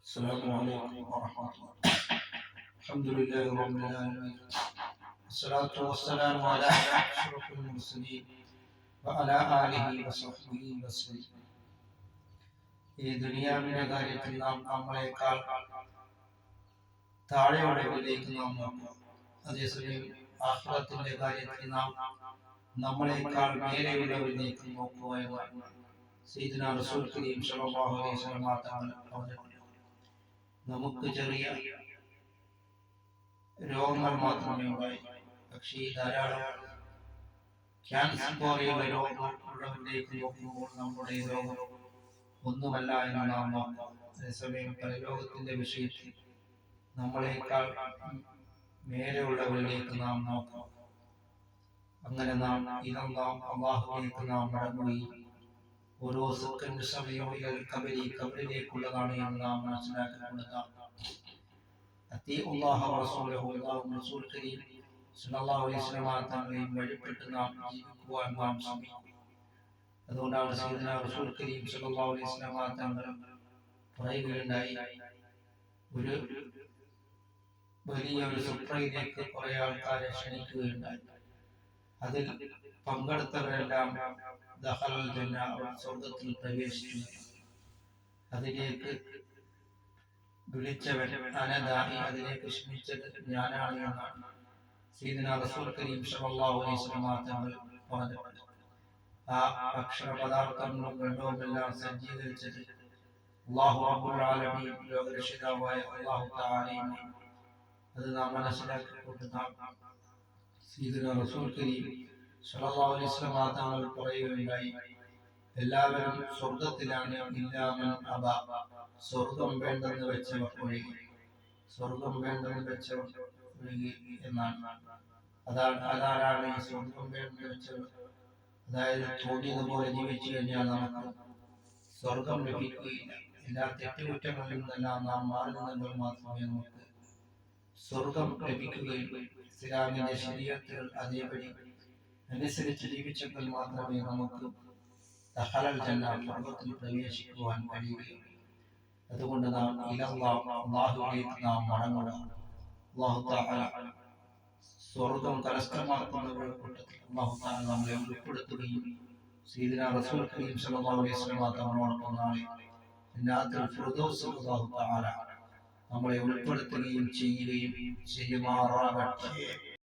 السلام عليكم ورحمة الله. الحمد لله رب العالمين، والصلاة والسلام على أشرف المرسلين وعلى آله وصحبه وسلم. ഈ ദുനിയാവിന്റെ കാര്യത്തിൽ നാം നമ്മളെക്കാൾ താഴെയുള്ളവരിലേക്ക് നാം നോക്കുക. അതേസമയം ആഖിറത്തിന്റെ കാര്യത്തിൽ നാം നമ്മളെക്കാൾ മേലെയുള്ളവരിലേക്ക് നോക്കുക എന്നാണ് സയ്യിദുനാ റസൂൽ കരീം സ്വല്ലല്ലാഹു അലൈഹി വസല്ലം തങ്ങൾ പറഞ്ഞിട്ടുണ്ട്. നമുക്ക് ചെറിയ രോഗങ്ങൾ മാത്രമേ ഉണ്ടായി, പക്ഷേ ധാരാളം ക്യാൻസർ പോലെയുള്ള രോഗങ്ങൾ ഉള്ളവരിലേക്ക് നോക്കുമ്പോൾ നമ്മുടെ രോഗം ഒന്നുമല്ല എന്ന് നാം നോക്കാം. അതേസമയം പരലോകത്തിന്റെ വിഷയത്തിൽ നമ്മളെക്കാൾ മേലെയുള്ളവരിലേക്ക് നാം നോക്കാം. അങ്ങനെ നാം അല്ലാഹുവിലേക്ക് നാം മടങ്ങുകയും ഓരോ സെക്കൻഡ് സമയവും കബറിലേക്കുള്ളതാണ് എന്ന് നാം മനസ്സിലാക്കേണ്ടതാണ്. റസൂൽ കരീം സ്വല്ലല്ലാഹു അലൈഹി വസല്ലം തങ്ങളെയും വഴിപ്പെട്ട് നാം ജീവിക്കുവാൻ നാം ശ്രമിക്കും. അതുകൊണ്ടാണ് സയ്യിദുനാ റസൂൽ കരീം സ്വല്ലല്ലാഹു അലൈഹി വസല്ലം തങ്ങൾ പറയുകയുണ്ടായി, ഒരു വലിയൊരു സുപ്രയിലേക്ക് കുറെ ആൾക്കാരെ ക്ഷണിക്കുകയുണ്ടായി. അതിൽ പങ്കെടുത്തവരെല്ലാം സ്വർഗത്തിൽ പ്രവേശിച്ചു. അതിലേക്ക് വിളിച്ചവൻ അനദായി, അതിലേക്ക് ക്ഷണിച്ചത് ഞാനാണ് എന്നാണ് സയ്യിദുനാ റസൂൽ കരീം സ്വല്ലല്ലാഹു അലൈഹി വസല്ലം തങ്ങൾ പറഞ്ഞത്. ആ ഭക്ഷണ പദാർത്ഥങ്ങളും വെള്ളവുമെല്ലാം സജ്ജീകരിച്ചത് അല്ലാഹു റബ്ബുൽ ആലമീൻ, ലോകരക്ഷിതാവായ അല്ലാഹു തആലയാണ്. അത് നാം മനസ്സിലാക്കിക്കൊണ്ട് നാം സയ്യിദുനാ റസൂൽ കരീം സ്വല്ലല്ലാഹു അലൈഹി വസല്ലം തങ്ങൾ പറയുകയുണ്ടായി, എല്ലാവരും സ്വർഗത്തിലാണ്, ഇല്ലാമൻ അബ, സ്വർഗം വേണ്ടെന്ന് വെച്ചവർ ഒഴികെ. സ്വർഗം വേണ്ടെന്ന് വെച്ചവർ ഒഴികെ എന്നാണ്. അതാരാണ് ഈ സ്വർഗം വേണ്ടെന്ന് വെച്ചവർ? അതായത് തോന്നിയതുപോലെ ജീവിച്ചു കഴിഞ്ഞാൽ നമുക്ക് സ്വർഗം ലഭിക്കുകയില്ല. എല്ലാ തെറ്റുകുറ്റങ്ങളിൽ നിന്നെല്ലാം നാം മാറി നിന്നെങ്കിൽ മാത്രമേ നമുക്ക് സ്വർഗം ലഭിക്കുകയുള്ളൂ. ഇസ്ലാമിന്റെ ശരീഅത്തുകൾ അതേപടി അനുസരിച്ച് ജീവിച്ചെങ്കിൽ മാത്രമേ നമുക്ക് സ്വർഗത്തിൽ പ്രവേശിക്കുവാൻ കഴിയുകയുള്ളൂ. അതുകൊണ്ട് നാം അല്ലാഹുവിലേക്ക് നാം മടങ്ങുക. അല്ലാഹു തആല സ്വർഗം കരസ്ഥമാക്കുന്നവരുടെ കൂട്ടത്തിൽ അല്ലാഹു തആല നമ്മളെ ഉൾപ്പെടുത്തുകയും സയ്യിദുനാ റസൂൽ കരീം സ്വല്ലല്ലാഹു അലൈഹി വസല്ലം തങ്ങളോടൊപ്പം നാളെ ജന്നാത്തുൽ ഫിർദൗസിൽ അല്ലാഹു തആല നമ്മളെ ഉൾപ്പെടുത്തുകയും ചെയ്യുമാറാകട്ടെ.